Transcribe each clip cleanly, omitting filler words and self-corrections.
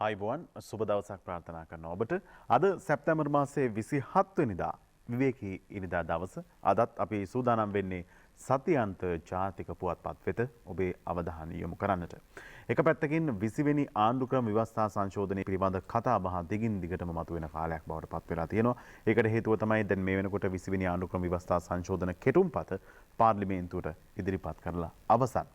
ආයුබෝවන් සුබ දවසක් ප්‍රාර්ථනා කරනවා ඔබට. අද සැප්තැම්බර් මාසයේ 27 වෙනිදා විවේකී ඉරිදා දවස. අදත් අපි සූදානම් වෙන්නේ සතියන්ත ජාතික පුවත්පත් වෙත ඔබේ අවධානය යොමු කරන්නට. එක පැත්තකින් 20 වෙනි ආණ්ඩුක්‍රම ව්‍යවස්ථා සංශෝධනය පිළිබඳ කතා බහ දිගින් දිගටම මතුවෙන කාලයක් බවට පත් වෙලා තියෙනවා. ඒකට හේතුව තමයි දැන් මේ වෙනකොට 20 වෙනි ආණ්ඩුක්‍රම ව්‍යවස්ථා සංශෝධන කෙටුම්පත පාර්ලිමේන්තුවට ඉදිරිපත් කරලා අවසන්.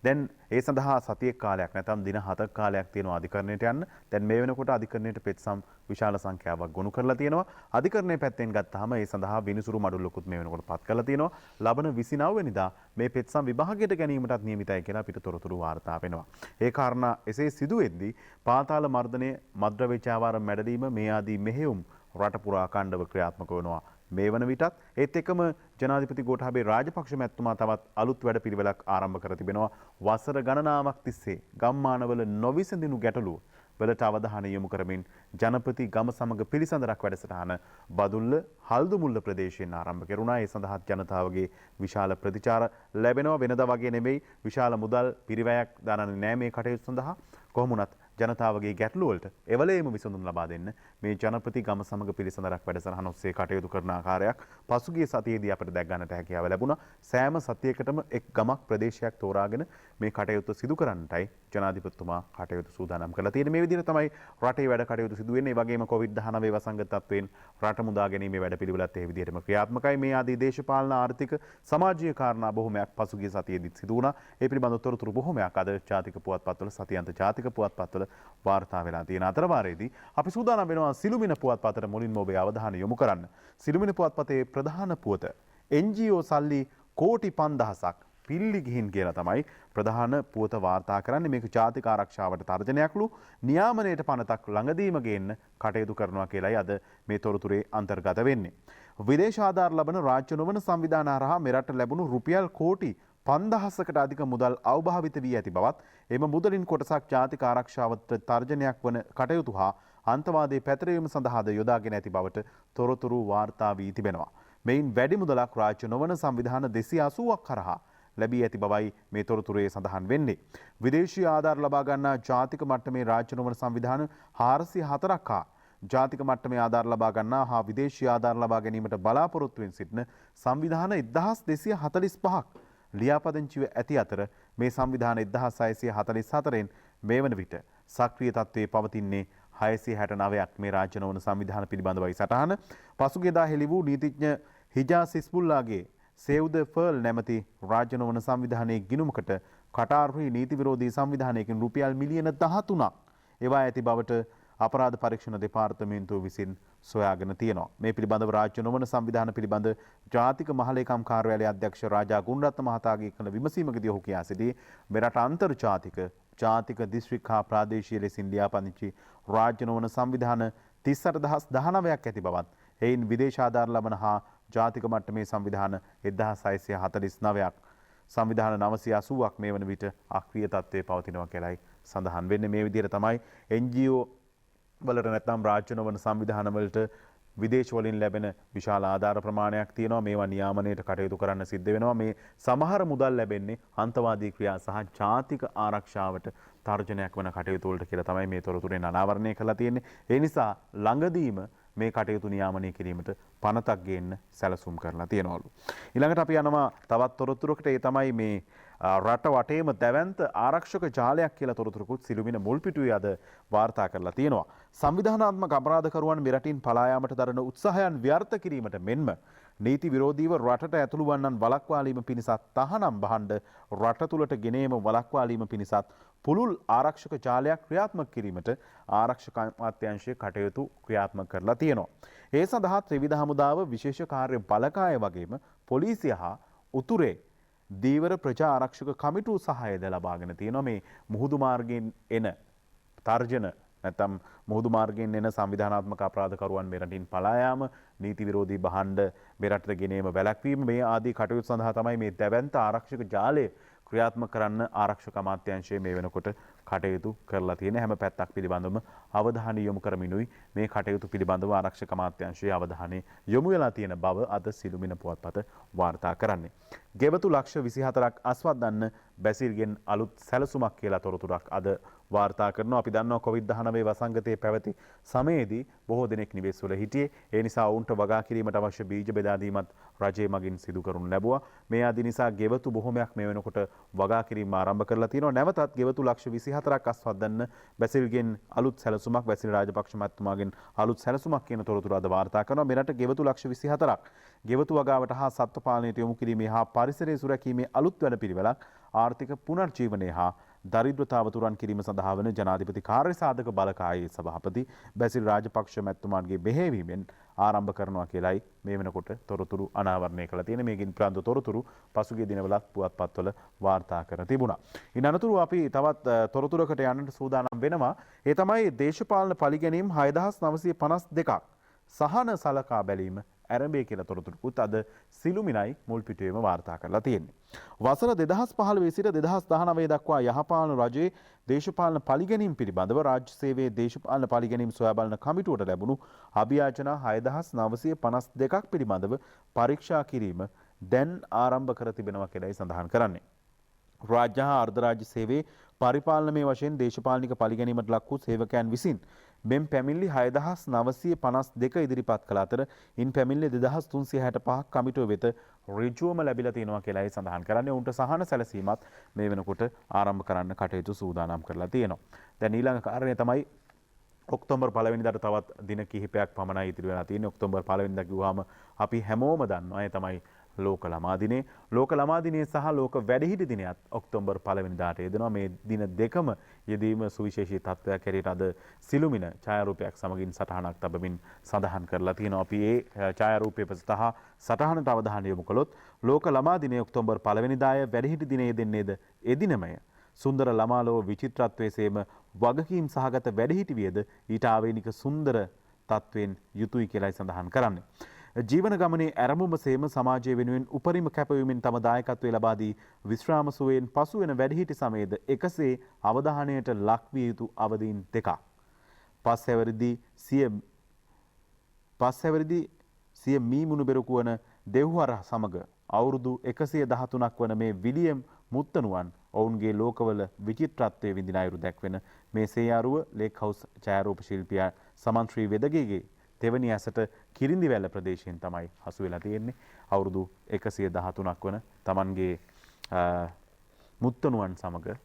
දැන් ඒ සඳහා සතියක් කාලයක් නැත්නම් දින 7ක් කාලයක් තියෙනවා අධිකරණයට යන්න. දැන් මේ වෙනකොට අධිකරණයට පෙත්සම් විශාල සංඛ්‍යාවක් ගොනු කරලා තියෙනවා. අධිකරණයේ පැත්තෙන් ගත්තාම ඒ සඳහා විනිසුරු මඩුල්ලකුත් මේ වෙනකොට පත් කරලා තියෙනවා. ලබන 29 වෙනිදා මේ පෙත්සම් විභාගයට ගැනීමටත් නියමිතයි කියලා අපිට තොරතුරු වාර්තා වෙනවා. ඒ කාරණා එසේ සිදු වෙද්දී පාතාල මර්ධනය, මද්ද්‍රව්‍ය චාවාර මැඩලීම මේ ආදී මෙහෙයුම් රට පුරා අඛණ්ඩව ක්‍රියාත්මක වෙනවා. මේ වන විටත් ඒත් එක්කම ජනාධිපති ගෝඨාභය රාජපක්ෂ මැතිතුමා තවත් අලුත් වැඩපිළිවෙලක් ආරම්භ කර තිබෙනවා. වසර ගණනාවක් තිස්සේ ගම්මානවල නොවිසඳිනු ගැටලු වලට අවධානය යොමු කරමින් ජනපති ගම සමග පිළිසඳරක් වැඩසටහන බදුල්ල හල්දුමුල්ල ප්‍රදේශයෙන් ආරම්භ කෙරුණා. ඒ සඳහා ජනතාවගේ විශාල ප්‍රතිචාර ලැබෙනවා. වෙනදා වගේ නෙමෙයි විශාල මුදල් පිරිවැයක් දානන්නේ නැහැ මේ කටයුතු සඳහා. කොහොම වුණත් ජනතාවගේ ගැටලු වලට එවලේම විසඳුම් ලබා දෙන්න මේ ජනපති ගම සමග පිළිසඳරක් වැඩසටහන ඔස්සේ කටයුතු කරන ආකාරයක් පසුගිය සතියේදී අපිට දැක් ගන්නට හැකියාව ලැබුණා. සෑම සතියකටම එක් ගමක් ප්‍රදේශයක් තෝරාගෙන මේ කටයුතු සිදු කරන්නටයි ජනාධිපතිතුමා කටයුතු සූදානම් කරලා තියෙන්නේ. මේ විදිහට තමයි රටේ වැඩ කටයුතු සිදු වෙන්නේ. ඒ වගේම COVID-19 වසංගත තත්වයෙන් රට මුදා ගැනීමේ වැඩපිළිවෙලත් ඒ විදිහටම ක්‍රියාත්මකයි. මේ ආදී දේශපාලන ආර්ථික සමාජීය කාරණා බොහොමයක් පසුගිය සතියේදී සිදු වුණා. ඒ පිළිබඳව තොරතුරු බොහොමයක් අද ජාතික පුවත්පත්වල සතියන්ත ජාතික පුවත්පත්වල වාර්තා වෙලා තියෙන අතරවාරයේදී අපි සූදානම් වෙනවා සිළුමිණ පුවත්පතට මුලින්ම ඔබේ අවධානය යොමු කරන්න. සිළුමිණ පුවත්පතේ ප්‍රධාන පුවත NGO සල්ලි කෝටි 5000ක් පිල්ලි ගිහින් කියලා තමයි ප්‍රධාන පුවත වාර්තා කරන්නේ. මේක ජාතික ආරක්ෂාවට තර්ජනයක්ලු නියාමනයට පනතක් ළඟදීම ගේන්න කටයුතු කරනවා කියලායි අද මේ තොරතුරේ අන්තර්ගත වෙන්නේ. විදේශ ආධාර ලබන රාජ්‍ය නොවන සංවිධාන හරහා මෙරට ලැබුණු රුපියල් කෝටි 5000කට අධික මුදල් අවභාවිත වී ඇති බවත් එම මුදලින් කොටසක් ජාතික ආරක්ෂාවට තර්ජනයක් වන කටයුතු හා අන්තවාදයේ පැතිරීම සඳහාද යොදාගෙන ඇති බවට තොරතුරු වාර්තා වී තිබෙනවා. මෙයින් වැඩි මුදලක් රාජ්‍ය නොවන සංවිධාන 280ක් කරහා ලැබී ඇති බවයි මේ තොරතුරේ සඳහන් වෙන්නේ. විදේශීය ආධාර ලබා ගන්නා ජාතික මට්ටමේ රාජ්‍ය නොවන සංවිධාන 404ක් හා ජාතික මට්ටමේ ආධාර ලබා ගන්නා හා විදේශීය ආධාර ලබා ගැනීමට බලාපොරොත්තු වෙන සිටින සංවිධාන 1245ක් ලියාපදිංචිව ඇති අතර මේ සංවිධාන 1644න් මේ වන විට සක්‍රිය තත්ත්වයේ පවතින්නේ 669ක් මේ රාජ්‍ය නොවන සංවිධාන පිළිබඳවයි සටහන. පසුගියදා හෙළි වූ නීතිඥ හිජාස් හිස්බුල්ලාගේ සේව් ද පර්ල් නැමැති රාජ්‍ය නොවන සංවිධානයේ ගිණුමකට කටාර්හි නීති විරෝධී සංවිධානයකින් රුපියල් මිලියන 13ක් එවා ඇති බවට අපරාධ පරීක්ෂණ දෙපාර්තමේන්තුව විසින් සොයාගෙන තියෙනවා. මේ පිළිබඳව රාජ්‍ය නොවන සංවිධාන පිළිබඳ ජාතික මහලේකම් කාර්යාලයේ අධ්‍යක්ෂ රාජා ගුණරත්න මහතාගේ කළ විමසීමකදී ඔහු කියා සිටී මෙරට අන්තර්ජාතික ජාතික දිස්ත්‍රික් හා ප්‍රාදේශීය ලෙසින් ලියාපදිංචි රාජ්‍ය නොවන සංවිධාන 38019ක් ඇති බවත් එයින් විදේශ ආධාර ලබන හා ජාතික මට්ටමේ සංවිධාන 1649ක් සංවිධාන 980ක් මේ වන විට අක්‍රිය තත්ත්වයේ පවතිනවා කියලායි සඳහන් වෙන්නේ. මේ විදිහට තමයි NGO වලට නැත්නම් රාජ්‍ය නොවන සංවිධාන වලට විදේශ වලින් ලැබෙන විශාල ආධාර ප්‍රමාණයක් තියෙනවා. මේවා නියාමනයට කටයුතු කරන්න සිද්ධ වෙනවා. මේ සමහර මුදල් ලැබෙන්නේ අන්තවාදී ක්‍රියා සහ ජාතික ආරක්ෂාවට තර්ජනයක් වන කටයුතු වලට කියලා තමයි මේ තොරතුරෙන් අනාවරණය කරලා තියෙන්නේ. ඒ නිසා ළඟදීම මේ කටයුතු නියාමනය කිරීමට පනතක් ගේන්න සැලසුම් කරලා තියෙනවලු. ඊළඟට අපි යනවා තවත් තොරතුරකට. ඒ තමයි මේ රට වටේම දැවැන්ත ආරක්ෂක ජාලයක් කියලා තොරතුරකුත් සිළුමිණ මුල් පිටුවේ අද වාර්තා කරලා තියෙනවා. සංවිධානාත්මක අපරාධකරුවන් මෙරටින් පලා යාමට දරන උත්සාහයන් ව්‍යර්ථ කිරීමට මෙන්ම නීති විරෝධීව රටට ඇතුළු වන්නන් වළක්වාලීම පිණිසත් තහනම් බහඬ රට තුළට ගෙනීම වළක්වාලීම පිණිසත් පුළුල් ආරක්ෂක ජාලයක් ක්‍රියාත්මක කිරීමට ආරක්ෂක අමාත්‍යාංශය කටයුතු ක්‍රියාත්මක කරලා තියෙනවා. ඒ සඳහා ත්‍රිවිධ හමුදාව විශේෂ කාර්ය බලකාය වගේම පොලිසිය හා උතුරේ දීවර ප්‍රජා ආරක්ෂක කමිටුව සහායද ලබාගෙන තියෙනවා. මේ මුහුදු මාර්ගයෙන් එන තර්ජන නැත්නම් මුහුදු මාර්ගයෙන් එන සංවිධානාත්මක අපරාධකරුවන් මෙරටින් පලා යාම, නීති විරෝධී භාණ්ඩ මෙරටට ගෙනීම වැළැක්වීම මේ ආදී කටයුතු සඳහා තමයි මේ දැවැන්ත ආරක්ෂක ජාලය ක්‍රියාත්මක කරන්න ආරක්ෂක අමාත්‍යාංශය මේ වෙනකොට කටයුතු කරලා තියෙන. හැම පැත්තක් පිළිබඳවම අවධානය යොමු කරමිනුයි මේ කටයුතු පිළිබඳව ආරක්ෂක අමාත්‍යාංශයේ අවධානය යොමු වෙලා තියෙන බව අද සිළුමිණ පුවත්පත වාර්තා කරන්නේ. ගෙවතු ලක්ෂ 24ක් අස්වද්දන්න බැසිල්ගෙන් අලුත් සැලසුමක් කියලා තොරතුරක් අද වාර්තා කරනවා. අපි දන්නවා COVID-19 වසංගතයේ පැවති සමයේදී බොහෝ දෙනෙක් නිවෙස්වල හිටියේ. ඒ නිසා ඔවුන්ට වගා කිරීමට අවශ්‍ය බීජ බෙදා දීමත් රජය මගින් සිදු කරනු ලැබුවා. මේ ආදී නිසා ගෙවතු බොහොමයක් මේ වෙනකොට වගා කිරීම ආරම්භ කරලා තියෙනවා. නැවතත් ගෙවතු ලක්ෂ 24ක් අස්වද්දන්න බැසිල්ගෙන් අලුත් සැලසුමක් බැසිල් රාජපක්ෂ මහත්මයාගෙන් අලුත් සැලසුමක් කියන තොරතුරු අද වාර්තා කරනවා. මෙරට ගෙවතු ලක්ෂ 24ක් ගෙවතු වගාවට හා සත්ත්ව පාලනයට යොමු කිරීමේ හා පරිසරය සුරැකීමේ අලුත් වැඩපිළිවෙලක් ආර්ථික පුනර්ජීවනය හා දරිද්‍රතාව තුරන් කිරීම සඳහා වන ජනාධිපති කාර්යසාධක බලකායේ සභාපති බැසිල් රාජපක්ෂ මැතිතුමාගේ මෙහෙයවීමෙන් ආරම්භ කරනවා කියලයි මේ වෙනකොට තොරතුරු අනාවරණය කළ තියෙන. මේකින් ප්‍රාන්ත තොරතුරු පසුගිය දිනවලත් පුවත්පත්වල වාර්තා කර තිබුණා. ඉන් අනතුරු අපි තවත් තොරතුරකට යන්නට සූදානම් වෙනවා. ඒ තමයි දේශපාලන පරිගැනීම් 6952ක් සහන සලකා බැලීම ඇරඹේ කියලා තොරතුරුකුත් අද සිළුමිණයි මුල් පිටුවේම වාර්තා කරලා තියෙන්නේ. වසර 2015 සිට 2019 දක්වා යහපාලන රජයේ දේශපාලන පරිගැනීම් පිළිබඳව රාජ්‍ය සේවයේ දේශපාලන පරිගැනීම් සොයා බලන කමිටුවට ලැබුණු අභියාචන 6952ක් පිළිබඳව පරීක්ෂා කිරීම දැන් ආරම්භ කර තිබෙනවා කියලායි සඳහන් කරන්නේ. රාජ්‍ය හා අර්ධ රාජ්‍ය සේවයේ පරිපාලනමය වශයෙන් දේශපාලනික පරිගැනීමට ලක් වූ සේවකයන් විසින් මෙම් පැමිණිලි 6952 ඉදිරිපත් කළ අතර ඉන් පැමිණිලි 2365ක් කමිටුව වෙත ඍජුවම ලැබිලා තියෙනවා කියලායි සඳහන් කරන්නේ. උන්ට සහන සැලසීමත් මේ වෙනකොට ආරම්භ කරන්න කටයුතු සූදානම් කරලා තියෙනවා. දැන් ඊළඟ කාරණය තමයි ඔක්තෝබර් 1 වෙනිදාට තවත් දින කිහිපයක් පමණයි ඉතිරි වෙලා තියෙන්නේ. ඔක්තෝබර් 1 වෙනිදා කිව්වහම අපි හැමෝම දන්නවා ඒ තමයි ලෝක ළමා දිනේ. ලෝක ළමා දිනේ සහ ලෝක වැඩිහිටි දිනයත් ඔක්තෝබර් 1 වෙනිදාට යෙදෙනවා. මේ දින දෙකම යෙදීම සුවිශේෂී තත්ත්වයක් හැටියට අද සිළුමිණ ඡායාරූපයක් සමගින් සටහනක් තබමින් සඳහන් කරලා තියෙනවා. අපි ඒ ඡායාරූපය සහ සටහනට අවධානය යොමු කළොත් ලෝක ළමා දිනේ ඔක්තෝබර් 1 වෙනිදාය වැඩිහිටි දිනේ යෙදෙන්නේද එදිනමය. සුන්දර ළමා ලොව විචිත්‍රත්වයේ සේම වගකීම් සහගත වැඩිහිටි වියද ඊට ආවේනික සුන්දර තත්වෙන් යුතුයි කියලායි සඳහන් කරන්නේ. ජීවන ගමනේ ඇරඹුම සේම සමාජය වෙනුවෙන් උපරිම කැපවීමෙන් තම දායකත්වය ලබා දී විශ්‍රාම සුවයෙන් පසු වෙන වැඩිහිටි සමයේද එකසේ අවධානයට ලක්විය යුතු අවදීන් දෙකක්. පස්හැවරිදි සිය මීමුණු බෙරකු වන දෙව්හර සමග අවුරුදු 113ක් වන මේ විලියම් මුත්තනුවන් ඔවුන්ගේ ලෝකවල විචිත්‍රත්වයේ විඳින අයුරු දැක්වෙන මේ සේයාරුව ලේක් හවුස් ඡායාරූප ශිල්පියා සමන්ත්‍රී වෙදගේගේ තෙවැනි ඇසට කිරින්දිවැල්ල ප්‍රදේශයෙන් තමයි හසු වෙලා තියෙන්නේ. අවුරුදු 113ක් වන තමන්ගේ මුත්තනුවන් සමග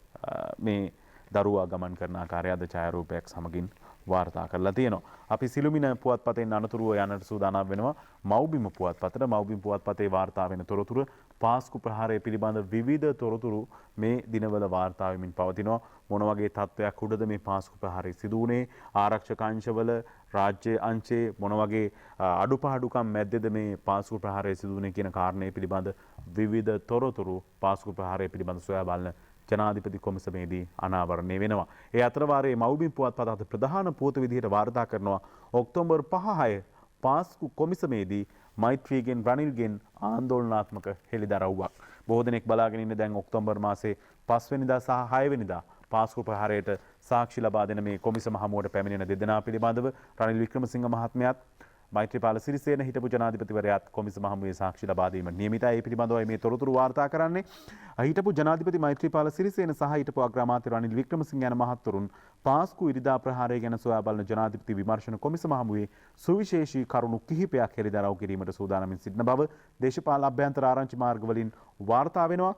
මේ දරුවා ගමන් කරන ආකාරය අද ඡායාරූපයක් සමගින් වාර්තා කරලා තියෙනවා. අපි සිළුමිණ පුවත්පතෙන් අනතුරුව යන්නට සූදානම් වෙනවා මව්බිම පුවත්පතට. මව්බිම පුවත්පතේ වාර්තා වෙන තොරතුරු පාස්කු ප්‍රහාරය පිළිබඳ විවිධ තොරතුරු මේ දිනවල වාර්තා වෙමින් පවතිනවා. මොන වගේ තත්ත්වයක් උඩද මේ පාස්කු ප්‍රහාරය සිදු වුණේ? ආරක්ෂක අංශවල රාජ්‍ය අංශයේ මොන වගේ අඩුපාඩුකම් මැද්දේද මේ පාස්කු ප්‍රහාරය සිදු වුණේ කියන කාරණේ පිළිබඳ විවිධ තොරතුරු පාස්කු ප්‍රහාරය පිළිබඳ සොයා බලන ජනාධිපති කොමිසමේදී අනාවරණය වෙනවා. ඒ අතර වාරයේ මව්බිම් පුවත්පත අද ප්‍රධාන පුවත විදිහට වාර්තා කරනවා ඔක්තෝබර් 5-6 පාස්කු කොමිසමේදී මෛත්‍රීගෙන් රනිල්ගෙන් ආందోලනාත්මක හෙළිදරව්වක්. බොහෝ දෙනෙක් බලාගෙන ඉන්නේ දැන් ඔක්තෝබර් මාසේ 5 වෙනිදා සහ 6 වෙනිදා පාස්කු ප්‍රහාරයට සාක්ෂි ලබා දෙන මේ කොමිසම හමුවට පැමිණෙන දෙදෙනා පිළිබඳව රනිල් වික්‍රමසිංහ මහත්මයාත් මෛත්‍රීපාල සිරිසේන හිටපු ජනාධිපතිවරයාත් කොමිසම හමුවේ සාක්ෂි ලබා දීමට නියමිතයි. ඒ පිළිබඳවයි මේ තොරතුරු වාර්තා කරන්නේ. හිටපු ජනාධිපති මෛත්‍රීපාල සිරිසේන සහ හිටපු අග්‍රාමාත්‍ය රනිල් වික්‍රමසිංහ යන මහත්වරුන් පාස්කු ඉරිදා ප්‍රහාරය ගැන සොයා බලන ජනාධිපති විමර්ශන කොමිසම හමුවේ සුවිශේෂී කරුණු කිහිපයක් හෙළිදරව් කිරීමට සූදානමින් සිටින බව දේශපාලන අභ්‍යන්තර ආරංචි මාර්ගවලින් වාර්තා වෙනවා.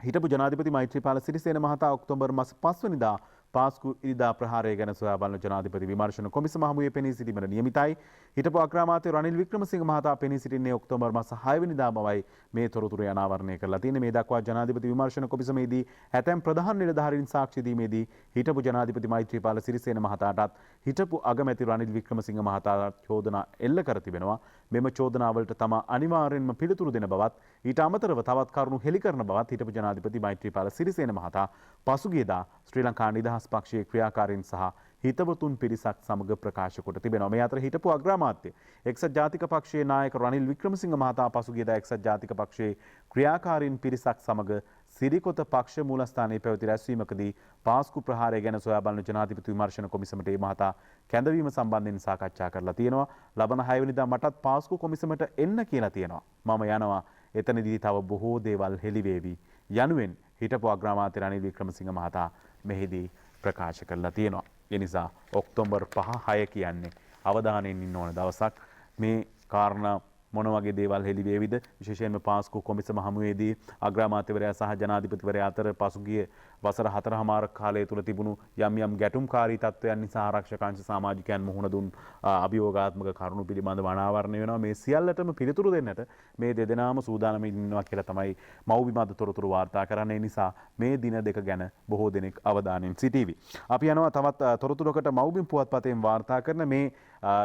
හිටපු ජනාධිපති මෛත්‍රීපාල සිරිසේන මහතා ඔක්තෝබර් මාස 5 වෙනිදා පාස්කු ඉරිදා ප්‍රහාරය ගැන සොයා බලන ජනාධිපති විමර්ශන කොමිසම හමුවේ පෙනී සිටීමට නියමිතයි. හිටපු අග්‍රාමාත්‍ය රනිල් වික්‍රමසිංහ මහතා පෙනී සිටින්නේ ඔක්තෝබර් මාස 6 වෙනිදා බවයි මේ තොරතුරු අනාවරණය කරලා තියෙන්නේ. මේ දක්වා ජනාධිපති විමර්ශන කොමිසමේදී ඇතැම් ප්‍රධාන නිලධාරීන් සාක්ෂි දීමේදී හිටපු ජනාධිපති මෛත්‍රීපාල සිරිසේන මහතාටත් හිටපු අගමැති රනිල් වික්‍රමසිංහ මහතාට චෝදනා එල්ල කර තිබෙනවා. මෙම චෝදනාවලට තමා අනිවාර්යෙන්ම පිළිතුරු දෙන බවත් ඊට අමතරව තවත් කරුණු හෙළි කරන බවත් හිටපු ජනාධිපති මෛත්‍රීපාල සිරිසේන මහතා පසුගියදා ශ්‍රී ලංකා නිදහස් පක්ෂයේ ක්‍රියාකාරීන් සහ හිතවතුන් පිරිසක් සමග ප්‍රකාශ කොට තිබෙනවා. මේ අතර හිටපු අග්‍රාමාත්‍ය එක්සත් ජාතික පක්ෂයේ නායක රනිල් වික්‍රමසිංහ මහතා පසුගියදා එක්සත් ජාතික පක්ෂයේ ක්‍රියාකාරීන් පිරිසක් සමග සිරිකොත පක්ෂ මූලස්ථානයේ පැවති රැස්වීමකදී පාස්කු ප්‍රහාරය ගැන සොයා බලන ජනාධිපති විමර්ශන කොමිසමට මේ මහතා කැඳවීම සම්බන්ධයෙන් සාකච්ඡා කරලා තියෙනවා. ලබන 6 වෙනිදා මටත් පාස්කු කොමිසමට එන්න කියලා තියෙනවා. මම යනවා. එතනදී තව බොහෝ දේවල් හෙළි වේවි. යනුවෙන් හිටපු අග්‍රාමාත්‍ය රනිල් වික්‍රමසිංහ මහතා මෙහිදී ප්‍රකාශ කරලා තියෙනවා. ඒ නිසා ඔක්තෝබර් 5 6 කියන්නේ අවධානයෙන් ඉන්න ඕන දවසක්. මේ කාරණා මොන වගේ දේවල් හෙළි වේවිද විශේෂයෙන්ම පාස්කු කොමිසම හමුවේදී අග්‍රාමාත්‍යවරයා සහ ජනාධිපතිවරයා අතර පසුගිය වසර 4මාර කාලය තුල තිබුණු යම් ගැටුම්කාරී තත්ත්වයන් නිසා ආරක්ෂක අංශ සමාජිකයන් මුහුණ දුන් අභියෝගාත්මක කරුණු පිළිබඳව අනාවරණය වෙනවා. මේ සියල්ලටම පිළිතුරු දෙන්නට මේ දෙදෙනාම සූදානම් ඉන්නවා කියලා තමයි මව්බිම අද තොරතුරු වාර්තා කරන්නේ. නිසා මේ දින දෙක ගැන බොහෝ දෙනෙක් අවධානයෙන් සිටීවි. අපි යනවා තවත් තොරතුරකට මව්බිම පුවත්පතෙන් වාර්තා කරන මේ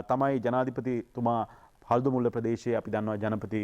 තමයි ජනාධිපතිතුමා හල්දුමුල්ල ප්‍රදේශයේ අපි දන්නවා ජනපති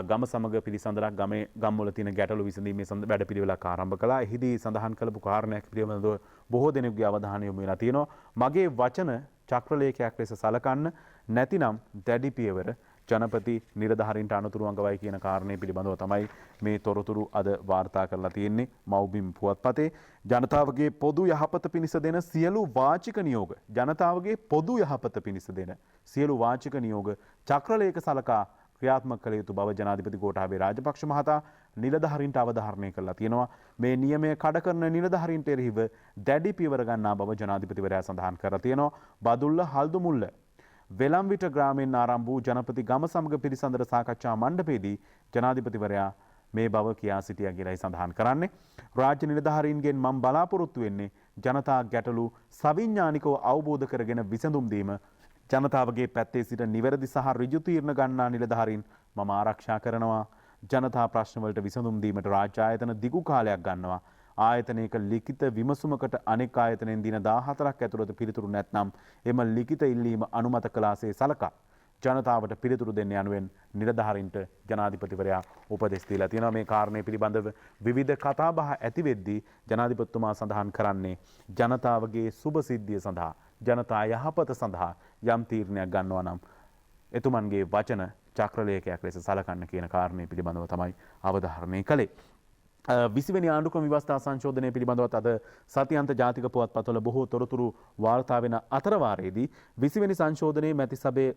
ගම සමග පිළිසඳරක් ගම්වල තියෙන ගැටලු විසඳීමේ වැඩපිළිවෙලක් ආරම්භ කළා. එහිදී සඳහන් කළපු කාරණයක් පිළිබඳව බොහෝ දෙනෙකුගේ අවධානය යොමු වෙලා තියෙනවා. මගේ වචන චක්‍රලේඛයක් ලෙස සලකන්න නැතිනම් දැඩි පියවර ජනපති නිලධාරීන්ට අනුතුරු අඟවයි කියන කාරණේ පිළිබඳව තමයි මේ තොරතුරු අද වාර්තා කරලා තියෙන්නේ මව්බිම් පුවත්පතේ. ජනතාවගේ පොදු යහපත පිණිස දෙන සියලු වාචික නියෝග ජනතාවගේ පොදු යහපත පිණිස දෙන සියලු වාචික නියෝග චක්‍රලේඛ සලකා ක්‍රියාත්මක කළ යුතු බව ජනාධිපති ගෝඨාභය රාජපක්ෂ මහතා නිලධාරීන්ට අවධාරණය කළා තියෙනවා. මේ නියමය කඩ කරන නිලධාරීන්ට එරෙහිව දැඩි පියවර ගන්නා බව ජනාධිපතිවරයා සඳහන් කරලා තියෙනවා. බදුල්ල හල්දුමුල්ල වෙලම්විට ග්‍රාමයෙන් ආරම්භ වූ ජනපති ගම සමග පිළිසඳර සාකච්ඡා මණ්ඩපයේදී ජනාධිපතිවරයා මේ බව කියා සිටියා කියලායි සඳහන් කරන්නේ. රාජ්‍ය නිලධාරීන්ගෙන් මම බලාපොරොත්තු වෙන්නේ ජනතා ගැටලු සවිඥානිකව අවබෝධ කරගෙන විසඳුම් දීම. ජනතාවගේ පැත්තේ සිට නිවැරදි සහ ඍජු තීරණ ගන්නා නිලධාරීන් මම ආරක්ෂා කරනවා. ජනතා ප්‍රශ්න වලට විසඳුම් දීමට රාජ්‍ය ආයතන දිගු කාලයක් ගන්නවා. ආයතනයක ලිඛිත විමසුමකට අනෙක් ආයතනයෙන් දින 14ක් ඇතුළත පිළිතුරු නැත්නම් එම ලිඛිත ඉල්ලීම අනුමත කළාසේ සලකා ජනතාවට පිළිතුරු දෙන්න යනුවෙන් නිලධාරීන්ට ජනාධිපතිවරයා උපදෙස් දීලා තියෙනවා. මේ කාරණේ පිළිබඳව විවිධ කතාබහ ඇති වෙද්දී ජනාධිපතිතුමා සඳහන් කරන්නේ ජනතාවගේ සුබ සිද්ධිය සඳහා ජනතා යහපත සඳහා යම් තීරණයක් ගන්නවා නම් එතුමන්ගේ වචන චක්‍රලේඛයක් ලෙස සලකන්න කියන කාරණේ පිළිබඳව තමයි අවධාරණය කළේ. 20 වෙනි ආණ්ඩුක්‍රම ව්‍යවස්ථා සංශෝධනය පිළිබඳවත් අද සතියන්ත ජාතික පුවත්පත්වල බොහෝ තොරතුරු වාර්තා වෙන අතරවාරයේදී 20 වෙනි සංශෝධනයේ මැති සභේ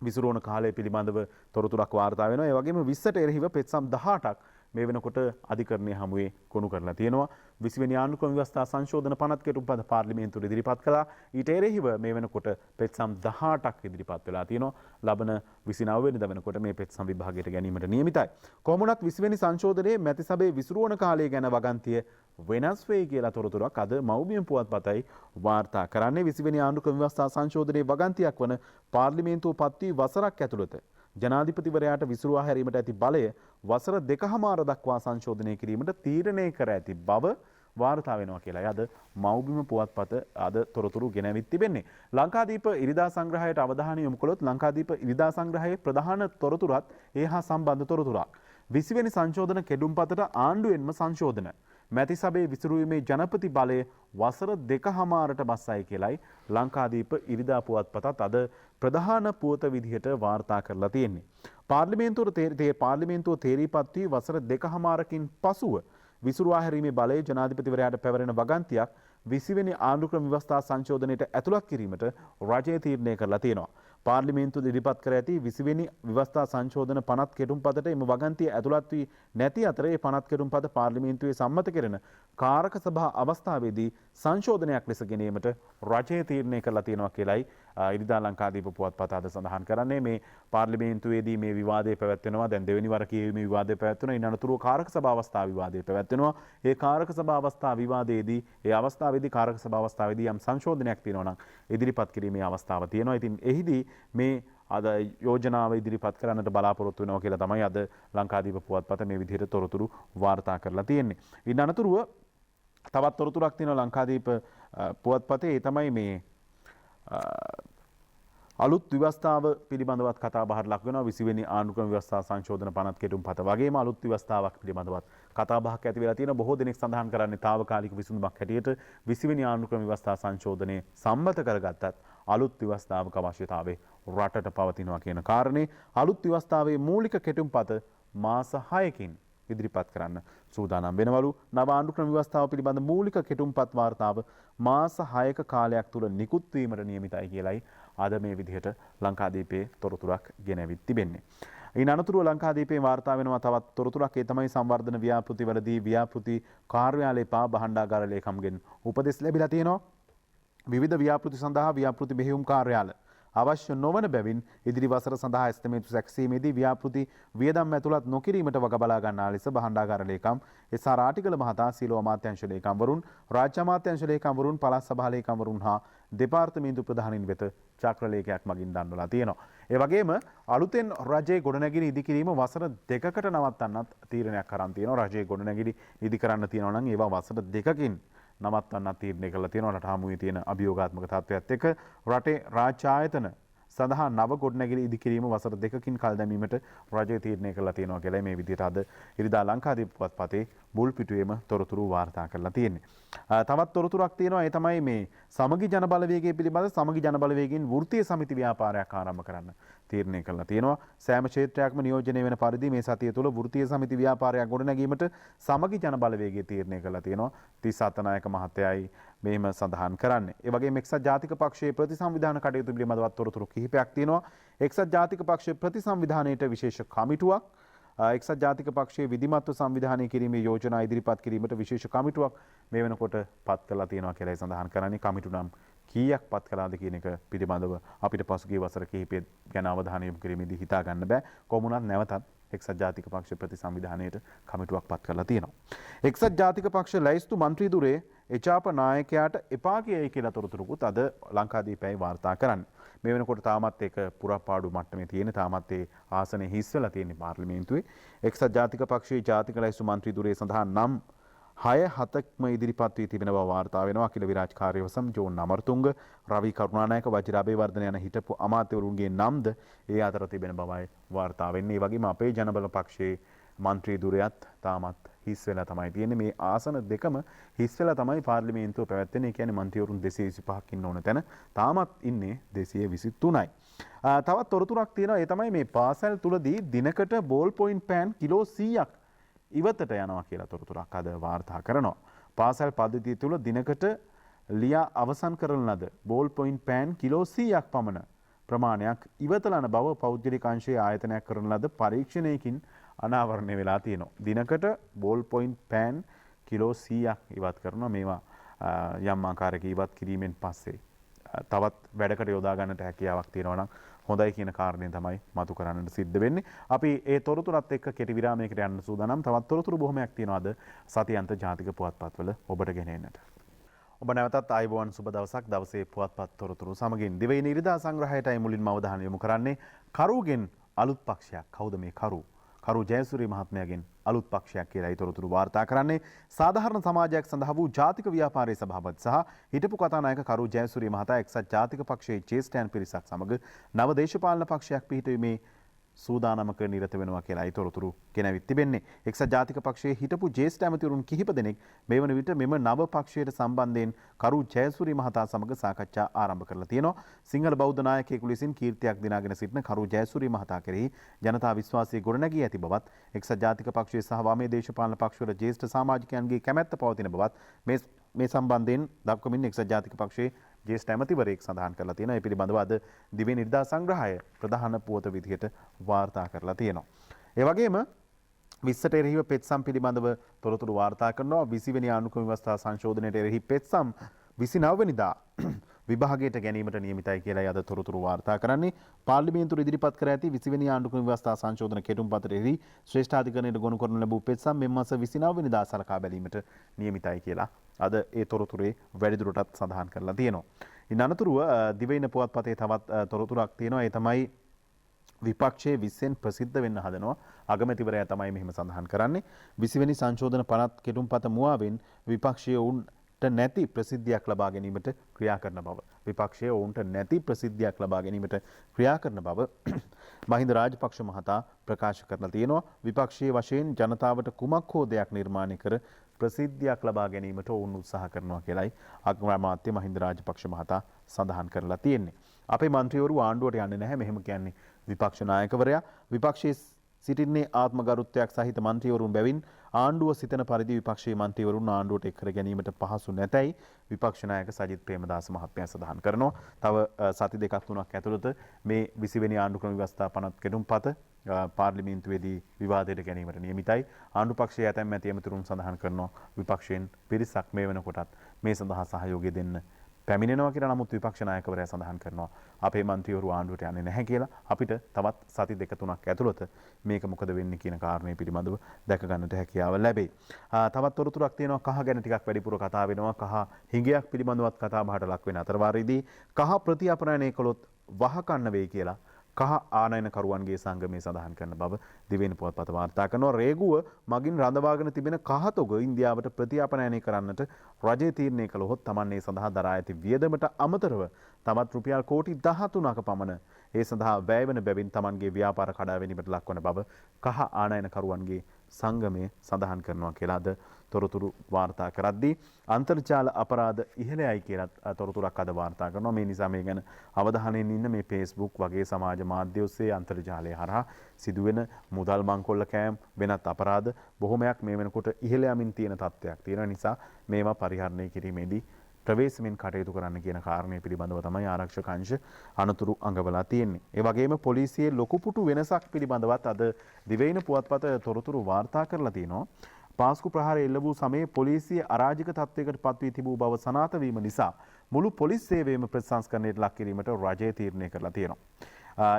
විසිරුවන කාලය පිළිබඳව තොරතුරක් වාර්තා වෙනවා. ඒ වගේම 20ට එරෙහිව පෙත්සම් 18ක් මේ වෙනකොට අධිකරණය හමුවේ කොණු කරලා තියෙනවා. 20 වෙනි ආණ්ඩුක්‍රම ව්‍යවස්ථා සංශෝධන පනත් කෙටුම්පත පාර්ලිමේන්තුවට ඉදිරිපත් කළා. ඊට එරෙහිව මේ වෙනකොට පෙත්සම් 18ක් ඉදිරිපත් වෙලා තියෙනවා. ලබන 29 වෙනිදා වෙනකොට මේ පෙත්සම් විභාගයට ගැනීමට නියමිතයි. කොහොම වුණත් 20 වෙනි සංශෝධනයේ මැති සභේ විසිරුවන කාලය ගැන වගන්තිය වෙනස් වෙයි කියලා තොරතුරක් අද මව්බිම පුවත්පතයි වාර්තා කරන්නේ. 20 වෙනි ආණ්ඩුක්‍රම ව්‍යවස්ථා සංශෝධනයේ වගන්තියක් වන පාර්ලිමේන්තුව පත් වී වසරක් ඇතුළත ජනාධිපතිවරයාට විසිරුවා හැරීමට ඇති බලය වසර 2කමාර දක්වා සංශෝධනය කිරීමට තීරණය කර ඇති බව වාර්තා වෙනවා කියලා. අද මව්බිම පුවත්පත අද තොරතුරු ගෙනවිත් තිබෙන්නේ. ලංකාදීප ඉරිදා සංග්‍රහයට අවධානය යොමු කළොත් ලංකාදීප ඉරිදා සංග්‍රහයේ ප්‍රධාන තොරතුරත් ඒ හා සම්බන්ධ තොරතුරක්. 20 වෙනි සංශෝධන කෙඩුම්පතට ආණ්ඩුවෙන්ම සංශෝධන. මැති සභේ විසිරුවීමේ ජනපති බලය වසර 2කමාරට බස්සයි කියලයි ලංකාදීප ඉරිදා පුවත්පතත් අද ප්‍රධාන පුවත විදිහට වාර්තා කරලා තියෙන්නේ. පාර්ලිමේන්තුව තේරීපත් වී වසර 2කමාරකින් පසුව විසිරුවා හැරීමේ බලය ජනාධිපතිවරයාට පැවරෙන වගන්තියක් 20 වෙනි ආණ්ඩුක්‍රම ව්‍යවස්ථා සංශෝධනයට ඇතුළත් කිරීමට රජය තීරණය කරලා තියෙනවා. පාර්ලිමේන්තුව ඉදිරිපත් කර ඇති 20 වෙනි ව්‍යවස්ථා සංශෝධන පනත් කෙටුම්පතට එම වගන්තිය ඇතුළත් වී නැති අතර ඒ පනත් කෙටුම්පත පාර්ලිමේන්තුවේ සම්මත කෙරෙන කාරක සභා අවස්ථාවේදී සංශෝධනයක් ලෙස ගෙනීමට රජය තීරණය කරලා තියෙනවා කියලයි ඉරිදා ලංකාදීප පුවත්පත අද සඳහන් කරන්නේ. මේ පාර්ලිමේන්තුවේදී මේ විවාදය පැවැත්වෙනවා. දැන් දෙවෙනි වර කියවීමේ විවාදය පැවැත්වෙනවා. ඉන් අනතුරුව කාරක සභා අවස්ථා විවාදය පැවැත්වෙනවා. ඒ කාරක සභා අවස්ථා විවාදයේදී ඒ අවස්ථාවේදී කාරක සභා අවස්ථාවේදී යම් සංශෝධනයක් තියෙනවා නම් ඉදිරිපත් කිරීමේ අවස්ථාව තියෙනවා. ඉතින් එහිදී මේ අද යෝජනාව ඉදිරිපත් කරන්නට බලාපොරොත්තු වෙනවා කියලා තමයි අද ලංකාදීප පුවත්පත මේ විදිහට තොරතුරු වාර්තා කරලා තියෙන්නේ. ඉන් අනතුරුව තවත් තොරතුරක් තියෙනවා ලංකාදීප පුවත්පතේ. ඒ තමයි මේ අලුත් ව්‍යවස්ථාව පිළිබඳවත් කතා බහට ලක් වෙනවා. 20 වෙනි ආණ්ඩුක්‍රම ව්‍යවස්ථා සංශෝධන පනත් කෙටුම්පත වගේම අලුත් ව්‍යවස්ථාවක් පිළිබඳවත් කතා බහක් ඇති වෙලා තියෙනවා. බොහෝ දෙනෙක් සඳහන් කරන්නේ తాවකාලික විසඳුමක් හැටියට 20 වෙනි ආණ්ඩුක්‍රම ව්‍යවස්ථා සංශෝධනයේ සම්මත කරගත්තත් අලුත් ව්‍යවස්ථාවක අවශ්‍යතාවය රටට පවතිනවා කියන කාරණේ. අලුත් ව්‍යවස්ථාවේ මූලික කෙටුම්පත මාස 6කින් ඉදිරිපත් කරන්න සූදානම් වෙනවලු. නව ආණ්ඩුක්‍රම ව්‍යවස්ථාව පිළිබඳ මූලික කෙටුම්පත් වාර්තාව මාස 6ක කාලයක් තුල නිකුත් වීමට නියමිතයි කියලයි අද මේ විදිහට ලංකාදීපේ තොරතුරක් ගෙනවිත් තිබෙන්නේ. ඊන අනතුරුව ලංකාදීපේ වාර්තා වෙනවා තවත් තොරතුරක්. ඒ තමයි සංවර්ධන ව්‍යාපෘතිවලදී ව්‍යාපෘති කාර්යාලය පා භාණ්ඩාගාර ලේකම්ගෙන් උපදෙස් ලැබිලා තියෙනවා. විවිධ ව්‍යාපෘති සඳහා ව්‍යාපෘති මෙහෙයුම් කාර්යාල අවශ්‍ය නොවන බැවින් ඉදිරි වසර සඳහා එස්තමේතු සැකසීමේදී ව්‍යාපෘති වියදම් ඇතුළත් නොකිරීමට වග බලා ගන්නා ලෙස භාණ්ඩාගාර ලේකම් එස්.ආර්. ආටිගල මහතා සීලෝ අමාත්‍යාංශ ලේකම්වරුන් රාජ්‍ය අමාත්‍යාංශ ලේකම්වරුන් පළාත් සභා ලේකම්වරුන් හා දෙපාර්තමේන්තු ප්‍රධානීන් වෙත චක්‍රලේඛයක් මගින් දන්වලා තියෙනවා. ඒ වගේම අලුතෙන් රජයේ ගොඩනැගිලි ඉදිකිරීම වසර 2කට නවත්තන්නත් තීරණයක් අරන් තියෙනවා. රජයේ ගොඩනැගිලි ඉදි කරන්න තියෙනවා නම් ඒවා වසර 2කින් නවත්තන්න තීරණය කළා තියෙනවා. රට හමුවේ තියෙන අභියෝගාත්මක තත්ත්වයත් එක්ක රටේ රාජ්‍ය ආයතන සඳහා නව ගොඩනැගිලි ඉදිකිරීම වසර 2කින් කල් දැමීමට රජය තීරණය කළා තියෙනවා කියලා මේ විදිහට අද ඉරිදා ලංකාදීප පුවත්පතේ මුල් පිටුවේම තොරතුරු වාර්තා කරලා තියෙන්නේ. තවත් තොරතුරක් තියෙනවා. ඒ තමයි මේ සමගි ජන බලවේගය පිළිබඳ සමගි ජන බලවේගයෙන් වෘත්තීය සමිති ව්‍යාපාරයක් ආරම්භ කරන්න තීරණය කළා තියෙනවා. සෑම ක්ෂේත්‍රයක්ම නියෝජනය වෙන පරිදි මේ සතිය තුළ වෘත්තීය සමිති ව්‍යාපාරයක් ගොඩනැගීමට සමගි ජන බලවේගය තීරණය කළා තියෙනවා. තිස්ස අතනායක මහත්තයයි මෙහෙම සඳහන් කරන්නේ. ඒ වගේම එක්සත් ජාතික පක්ෂයේ ප්‍රතිසංවිධාන කටයුතු පිළිබඳව තොරතුරු කිහිපයක් තියෙනවා. එක්සත් ජාතික පක්ෂයේ ප්‍රතිසංවිධානයේට විශේෂ කමිටුවක් එක්සත් ජාතික පක්ෂයේ විධිමත්ව සංවිධානය කිරීමේ යෝජනා ඉදිරිපත් කිරීමට විශේෂ කමිටුවක් මේ වෙනකොට පත් කරලා තියෙනවා කියලා සඳහන් කරන්නේ. කමිටු නම් කීයක් පත් කළාද කියන එක පිළිබඳව අපිට පසුගිය වසර කිහිපය ගැන අවධානය යොමු කිරීමේදී හිතා ගන්න බෑ. කොමුණත් නැවතත් එක්සත් ජාතික පක්ෂ ප්‍රතිසංවිධානයට කමිටුවක් පත් කරලා තියෙනවා. එක්සත් ජාතික පක්ෂ ලැයිස්තු මන්ත්‍රී දුරේ එචාප නායකයාට එපා කියයි කියලා තොරතුරුකුත් අද ලංකාදීපයි වාර්තා කරන්නේ. මේ වෙනකොට තාමත් ඒක පුරපාඩු මට්ටමේ තියෙන තාමත් ඒ ආසනයේ හිස් වෙලා තියෙන පාර්ලිමේන්තුවේ එක්සත් ජාතික පක්ෂයේ ජාතික ලැයිස්තු මන්ත්‍රී දුරේ සඳහා නම් 6-7ක්ම ඉදිරිපත් වී තිබෙන බව වාර්තා වෙනවා. අඛිල විරාජ් කාර්යවසම් ජෝන් අමරතුංග, රවි කරුණානායක, වජිර අබේවර්ධන යන හිටපු අමාත්‍යවරුන්ගේ නම්ද ඒ අතර තිබෙන බවයි වාර්තා වෙන්නේ. ඒ වගේම අපේ ජනබල පක්ෂයේ මන්ත්‍රී දුරයත් තාමත් හිස් වෙලා තමයි තියෙන්නේ. මේ ආසන දෙකම හිස් වෙලා තමයි පාර්ලිමේන්තුව පැවැත්වෙන්නේ. ඒ කියන්නේ මන්ත්‍රීවරුන් 225ක් ඉන්න ඕන තැන තාමත් ඉන්නේ 223යි. තවත් තොරතුරක් තියෙනවා. ඒ තමයි මේ පාසල් තුලදී දිනකට බෝල් පොයින්ට් පෑන් කිලෝ 100ක් ඉවතට යනවා කියලා තොරතුරක් අද වාර්තා කරනවා. පාසල් පද්ධතිය තුල දිනකට ලියා අවසන් කරන ලද බෝල් පොයින්ට් පෑන් කිලෝ 100ක් පමණ ප්‍රමාණයක් ඉවතලන බව පෞද්ගලික අංශයේ ආයතනයක් කරන ලද පරීක්ෂණයකින් අනාවරණය වෙලා තියෙනවා. දිනකට බෝල් පොයින්ට් පෑන් කිලෝ 100ක් ඉවත් කරනවා. මේවා යම් ආකාරයක ඉවත් කිරීමෙන් පස්සේ තවත් වැඩකට යොදා ගන්නට හැකියාවක් තියෙනවා නම් හොඳයි කියන කාරණේ තමයි මතු කරන්නට සිද්ධ වෙන්නේ. අපි ඒ තොරතුරත් එක්ක කෙටි විරාමයකට යන්න සූදානම්. තවත් තොරතුරු බොහොමයක් තියෙනවා අද සතියන්ත ජාතික පුවත්පත්වල ඔබට ගෙනෙන්නට. ඔබ නැවතත් ආයුබෝවන් සුබ දවසක්. දවසේ පුවත්පත් තොරතුරු සමගින් දිවයින ඉරිදා සංග්‍රහයටයි මුලින්ම අවධානය යොමු කරන්නේ. කරුගෙන් අලුත් පක්ෂයක්. කවුද මේ කරු? කරු ජයසූරිය මහත්මයාගෙන් අලුත් පක්ෂයක් කියලා තොරතුරු වාර්තා කරන්නේ. සාධාරණ සමාජයක් සඳහා වූ ජාතික ව්‍යාපාරයේ සභාපති සහ හිටපු කතානායක කරු ජයසූරිය මහතා එක්සත් ජාතික පක්ෂයේ ජ්‍යෙෂ්ඨයන් පිරිසක් සමග නව දේශපාලන පක්ෂයක් පිහිටුවීමේ සූදානමක නිරත වෙනවා කියලා තොරතුරු ගෙනවිත් තිබෙන්නේ. එක්සත් ජාතික පක්ෂයේ හිටපු ජ්‍යෙෂ්ඨ ඇමතිවරුන් කිහිප දෙනෙක් මේ වන විට මෙම නව පක්ෂයට සම්බන්ධයෙන් කරු ජයසූරිය මහතා සමග සාකච්ඡා ආරම්භ කරලා තියෙනවා. සිංහල බෞද්ධ නායකයෙකු ලෙසින් කීර්තියක් දිනාගෙන සිටින කරු ජයසූරිය මහතා කෙරෙහි ජනතා විශ්වාසය ගොඩනැගී ඇති බවත් එක්සත් ජාතික පක්ෂයේ සහ වමේ දේශපාලන පක්ෂවල ජ්‍යෙෂ්ඨ සමාජිකයන්ගේ කැමැත්ත පවතින බවත් මේ සම්බන්ධයෙන් දක්වමින් එක්සත් ජාතික පක්ෂයේ ජ්‍යෙෂ්ඨ ඇමතිවරයෙක් සඳහන් කරලා තියෙනවා. ඒ පිළිබඳව අද දිවයින ඉරිදා සංග්‍රහය ප්‍රධාන පුවත විදිහට වාර්තා කරලා තියෙනවා. ඒ වගේම 20ට එරෙහිව පෙත්සම් පිළිබඳව තොරතුරු වාර්තා කරනවා. 20 වෙනි ආණ්ඩුක්‍රම ව්‍යවස්ථා සංශෝධනයට එරෙහි පෙත්සම් 29 වෙනිදා විභාගයට ගැනීමට නියමිතයි කියලා අද තොරතුරු වාර්තා කරන්නේ. පාර්ලිමේන්තුව ඉදිරිපත් කර ඇති 20 වෙනි ආණ්ඩුක්‍රම ව්‍යවස්ථා සංශෝධන කෙටුම්පතට එරෙහි ශ්‍රේෂ්ඨාධිකරණයට ගොනු කරනු ලැබූ පෙත්සම් මෙම මාස 29 වෙනිදා සලකා බැලීමට නියමිතයි කියලා අද ඒ තොරතුරේ වැඩිදුරටත් සඳහන් කරලා තියෙනවා. ඉන් අනතුරුව දිවයින පුවත්පතේ තවත් තොරතුරක් තියෙනවා. ඒ තමයි විපක්ෂයේ 20න් ප්‍රසිද්ධ වෙන්න හදනවා. අගමැතිවරයා තමයි මෙහෙම සඳහන් කරන්නේ. 20 වෙනි සංශෝධන පනත් කෙටුම්පත මුවාවෙන් විපක්ෂයේ ඔවුන්ට නැති ප්‍රසිද්ධියක් ලබා ගැනීමට ක්‍රියා කරන බව. විපක්ෂයේ ඔවුන්ට නැති ප්‍රසිද්ධියක් ලබා ගැනීමට ක්‍රියා කරන බව මහින්ද රාජපක්ෂ මහතා ප්‍රකාශ කරලා තියෙනවා. විපක්ෂයේ වශයෙන් ජනතාවට කුමක් හෝ දෙයක් නිර්මාණය කර ප්‍රසිද්ධියක් ලබා ගැනීමට ඔවුන් උත්සාහ කරනවා කියලයි අග්‍රාමාත්‍ය මහින්ද රාජපක්ෂ මහතා සඳහන් කරලා තියෙන්නේ. අපේ මන්ත්‍රීවරු ආණ්ඩුවට යන්නේ නැහැ. මෙහෙම කියන්නේ විපක්ෂ නායකවරයා. විපක්ෂයේ සිටින්නේ ආත්මගරුත්වයක් සහිත මන්ත්‍රීවරුන් බැවින් ආණ්ඩුව සිතන පරිදි විපක්ෂයේ මන්ත්‍රීවරුන් ආණ්ඩුවට එක් කර ගැනීමට පහසු නැතයි විපක්ෂ නායක සජිත් ප්‍රේමදාස මහත්මයා සඳහන් කරනවා. තව සති දෙකක් තුනක් ඇතුළත මේ 20 වෙනි ආණ්ඩුක්‍රම ව්‍යවස්ථා පනත් කෙටුම්පත පාර්ලිමේන්තුවේදී විවාදයට ගැනීමට නියමිතයි. ආණ්ඩු පක්ෂයේ ඇතැම් ඇති ඇමතුරුන් සඳහන් කරනවා විපක්ෂයෙන් පිරිසක් මේ වෙනකොටත් මේ සඳහා සහයෝගය දෙන්න පැමිණෙනවා කියලා. නමුත් විපක්ෂ නායකවරයා සඳහන් කරනවා අපේ මන්ත්‍රීවරු ආණ්ඩුවට යන්නේ නැහැ කියලා. අපිට තවත් සති දෙක තුනක් ඇතුළත මේක මොකද වෙන්නේ කියන කාරණේ පිළිබඳව දැක ගන්නට හැකියාව ලැබෙයි. තවත් තොරතුරක් තියෙනවා කහ ගැන ටිකක් වැඩිපුර කතා වෙනවා. කහ හිඟයක් පිළිබඳවත් කතා බහට ලක් වෙන අතරවාරයේදී කහ ප්‍රතිඅපනයනය කළොත් වහකන්න වෙයි කියලා කහ ආනයනකරුවන්ගේ සංගමය සඳහන් කරන බව දිවයින පුවත්පත වාර්තා කරනවා. රේගුව මගින් රඳවාගෙන තිබෙන කහතොග ඉන්දියාවට ප්‍රතිආපනයනය කරන්නට රජය තීරණය කළහොත් Taman ඒ සඳහා දරා ඇති වියදමට අමතරව තවත් රුපියල් කෝටි 13ක පමණ ඒ සඳහා වැය වෙන බැවින් Tamanගේ ව්‍යාපාර කඩා වැනීමට ලක්වන බව කහ ආනයනකරුවන්ගේ සංගමය සඳහන් කරනවා කියලා අද තොරතුරු වාර්තා කරද්දී අන්තර්ජාල අපරාධ ඉහළයයි කියලා තොරතුරක් අද වාර්තා කරනවා. මේ නිසා මේ ගැන අවධානයෙන් ඉන්න මේ Facebook වගේ සමාජ මාධ්‍ය ඔස්සේ අන්තර්ජාලය හරහා සිදුවෙන මුදල් මංකොල්ල කෑම් වෙනත් අපරාධ බොහොමයක් මේ වෙනකොට ඉහළ යමින් තියෙන තත්ත්වයක් තියෙන නිසා මේවා පරිහරණය කිරීමේදී ප්‍රවේශමෙන් කටයුතු කරන්න කියන කාරණය පිළිබඳව තමයි ආරක්ෂක අංශ අනතුරු අඟවලා තියෙන්නේ. ඒ වගේම පොලිසියේ ලොකු පුටු වෙනසක් පිළිබඳවත් අද දිවයින පුවත්පත තොරතුරු වාර්තා කරලා තිනවා. පාස්කු ප්‍රහාරය එල්ල වූ සමයේ පොලිසිය අරාජික තත්ත්වයකට පත් වී තිබූ බව සනාථ වීම නිසා මුළු පොලිස් සේවයම ප්‍රතිසංස්කරණයට ලක් කිරීමට රජය තීරණය කරලා තියෙනවා.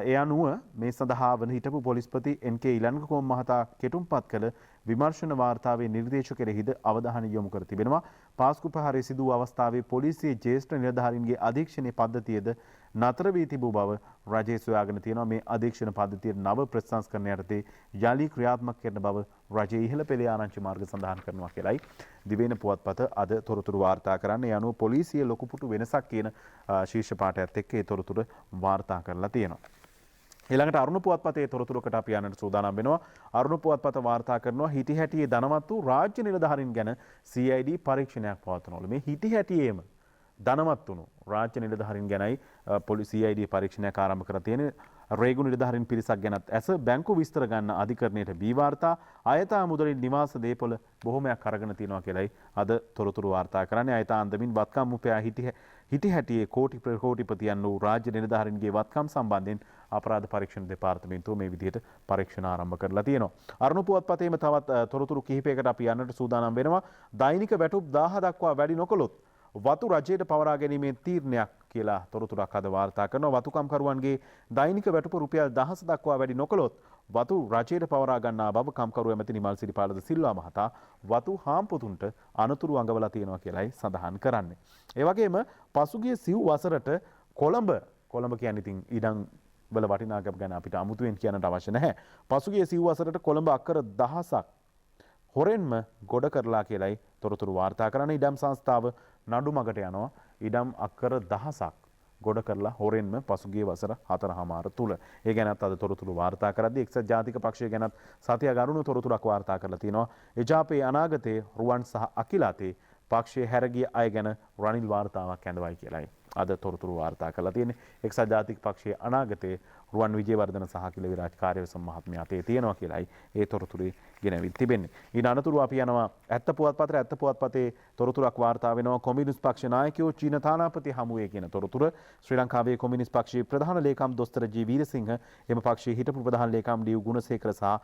ඒ අනුව මේ සඳහා වන හිටපු පොලිස්පති එන්.කේ. ඉලංගකෝන් මහතා කෙටුම්පත් කළ විමර්ශන වාර්තාවේ නිර්දේශ කෙරෙහිද අවධානය යොමු කර තිබෙනවා. පාස්කු ප්‍රහාරය සිදු වූ අවස්ථාවේ පොලිසියේ ජ්‍යෙෂ්ඨ නිලධාරීන්ගේ අධීක්ෂණයේ පද්ධතියද නතර වී තිබූ බව රජය සොයාගෙන තියෙනවා. මේ අධීක්ෂණ පද්ධතිය නව ප්‍රතිසංස්කරණ යටතේ යලි ක්‍රියාත්මක කරන බව රජයේ ඉහළ පෙළේ ආරංචි මාර්ග සඳහන් කරනවා කියලයි දිවයින පුවත්පත අද තොරතුරු වාර්තා කරන්නේ. ඒ අනුව පොලිසිය ලොකු පුටු වෙනසක් කියන ශීර්ෂ පාඨයත් එක්ක ඒ තොරතුරු වාර්තා කරලා තියෙනවා. ඊළඟට අරුණ පුවත්පතේ තොරතුරකට අපි යන්නට සූදානම් වෙනවා. අරුණ පුවත්පත වාර්තා කරනවා හිටි හැටියේ ධනවත් වූ රාජ්‍ය නිලධාරීන් ගැන CID පරීක්ෂණයක් පවත්වනවලු. මේ හිටි හැටියේම ධනවත් වුණු රාජ්‍ය නිලධාරීන් ගැනයි CID පරීක්ෂණයක් ආරම්භ කර තියෙන්නේ. රේගු නිලධාරීන් පිරිසක් ගැනත් ඇස බැංකු විස්තර ගන්න අධිකරණයට බී වාර්තා අයථා මුදලින් නිවාස දේපොළ බොහොමයක් අරගෙන තියෙනවා කියලයි අද තොරතුරු වාර්තා කරන්නේ. අයථා අන්දමින් වත්කම් උපයා හිටි හැටියේ කෝටිපතියන් වූ රාජ්‍ය නිලධාරීන්ගේ වත්කම් සම්බන්ධයෙන් අපරාධ පරීක්ෂණ දෙපාර්තමේන්තුව මේ විදිහට පරීක්ෂණ ආරම්භ කරලා තියෙනවා. අරුණ පුවත්පතේම තවත් තොරතුරු කිහිපයකට අපි යන්නට සූදානම් වෙනවා. දෛනික වැටුප් 1000 දක්වා වැඩි නොකළොත් වතු රජයට පවරා ගැනීමේ තීරණයක් කියලා තොරතුරක් අද වාර්තා කරනවා. වතුකම්කරුවන්ගේ දෛනික වැටුප රුපියල් 1000 දක්වා වැඩි නොකළොත් වතු රජයට පවරා ගන්නා බව කම්කරු ඇමති නිමල් සිරිපාලද සිල්වා මහතා වතු හාම්පුතුන්ට අනතුරු අඟවලා තියෙනවා කියලයි සඳහන් කරන්නේ. ඒ වගේම පසුගිය සිව් වසරට කොළඹ කියන්නේ ඉතින් ඉඩම් වල වටිනාකම ගැන අපිට අමුතුවෙන් කියන්නට අවශ්‍ය නැහැ. පසුගිය සිව් වසරට කොළඹ අක්කර 1000ක් හොරෙන්ම ගොඩ කරලා කියලයි තොරතුරු වාර්තා කරන්නේ. ඉඩම් සංස්ථාව නඩු මගට යනවා. ඉඩම් අක්කර 1000ක් ගොඩ කරලා හොරෙන්ම පසුගිය වසර 4මාර තුල. ඒ ගැනත් අද තොරතුරු වාර්තා කරද්දී එක්සත් ජාතික පක්ෂය ගැනත් සතිය ගරුණු තොරතුරක් වාර්තා කරලා තිනවා. එජාපේ අනාගතයේ රුවන් සහ අකිලාතේ පක්ෂයේ හැරගිය අය ගැන රනිල් වාර්තාවක් ඇඳවයි කියලයි අද තොරතුරු වාර්තා කරලා තියෙන්නේ. එක්සත් ජාතික පක්ෂයේ අනාගතයේ රුවන් විජේවර්ධන සහ අකිල විරාජ් කාර්යවසම් මහත්මයා අතේ තියෙනවා කියලයි ඒ තොරතුරේ ගෙනවිත් තිබෙන්නේ. ඊට අනතුරු අපි යනවා ඇත්ත පුවත්පතේ තොරතුරක් වාර්තා වෙනවා. කොමියුනිස්ට් පක්ෂ නායකයෝ චීන තානාපති හමුවේ කියන තොරතුර. ශ්‍රී ලංකාවේ කොමියුනිස්ට් පක්ෂයේ ප්‍රධාන ලේකම් දොස්තර ජී වීරසිංහ එම පක්ෂයේ හිටපු ප්‍රධාන ලේකම් ඩී ගුණසේකර සහ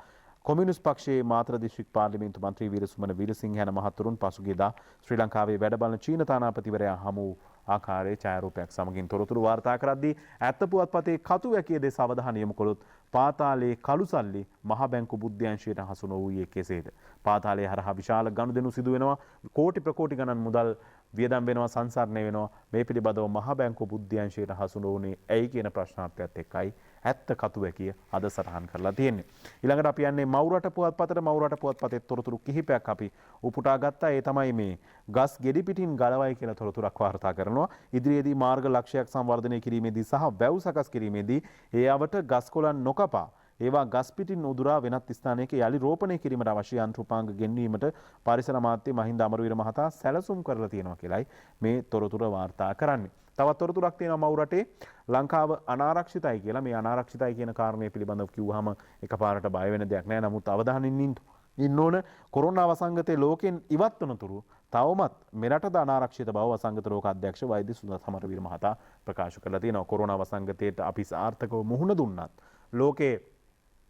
කොමියුනිස්ට් පක්ෂයේ මාතර දිස්ත්‍රික් පාර්ලිමේන්තු මන්ත්‍රී වීරසුමන වීරසිංහ යන මහතුරුන් පසුගියදා ශ්‍රී ලංකාවේ වැඩ බලන චීන තානාපතිවරයා හමු ආකාරයේ ඡායාරූපයක් සමගින් තොරතුරු වාර්තා කරද්දී ඇත්ත පුවත්පතේ කතු වැකිය දෙස අවධානය යොමු කළොත් පාතාලයේ කළු සල්ලි මහ බැංකු බුද්ධ්‍යංශයට හසු නොවූයේ කෙසේද? පාතාලයේ හරහා විශාල ගනුදෙනු සිදු වෙනවා. කෝටි ප්‍රකෝටි ගණන් මුදල් වියදම් වෙනවා, සංසරණය වෙනවා. මේ පිළිබඳව මහ බැංකු බුද්ධ්‍යංශයට හසු නොවුනේ ඇයි කියන ප්‍රශ්නාර්ථයත් එක්කයි ඇත්ත කතු වැකිය අද සටහන් කරලා තියෙන්නේ. ඊළඟට අපි යන්නේ මව්රට පුවත්පතට. මව්රට පුවත්පතේ තොරතුරු කිහිපයක් අපි උපුටා ගත්තා. ඒ තමයි මේ ගස් ගෙඩි පිටින් ගලවයි කියලා තොරතුරක් වාර්තා කරනවා. ඉදිරියේදී මාර්ග ලක්ෂයක් සංවර්ධනය කිරීමේදී සහ වැව් සකස් කිරීමේදී ඒ අවට ගස් කොළන් නොකපා ඒවා ගස් පිටින් උදුරා වෙනත් ස්ථානයක යලි රෝපණය කිරීමට අවශ්‍ය යන්ත්‍රෝපාංග ගෙන්වීමට පරිසර අමාත්‍ය මහින්ද අමරවීර මහතා සැලසුම් කරලා තියෙනවා කියලයි මේ තොරතුර වාර්තා කරන්නේ. තවත් තොරතුරක් තියෙනවා මව් රටේ ලංකාව අනාරක්ෂිතයි කියලා. මේ අනාරක්ෂිතයි කියන කාරණය පිළිබඳව කිව්වහම එකපාරට බය වෙන දෙයක් නෑ. නමුත් අවධානයෙන් ඉන්න ඕන කොරෝනා වසංගතයේ ලෝකෙන් ඉවත් වනතුරු තවමත් මෙරටද අනාරක්ෂිත බව වසංගත රෝග අධ්‍යක්ෂ වෛද්‍ය සුදත් සමරවීර මහතා ප්‍රකාශ කරලා තියෙනවා. කොරෝනා වසංගතයට අපි සාර්ථකව මුහුණ දුන්නත් ලෝකේ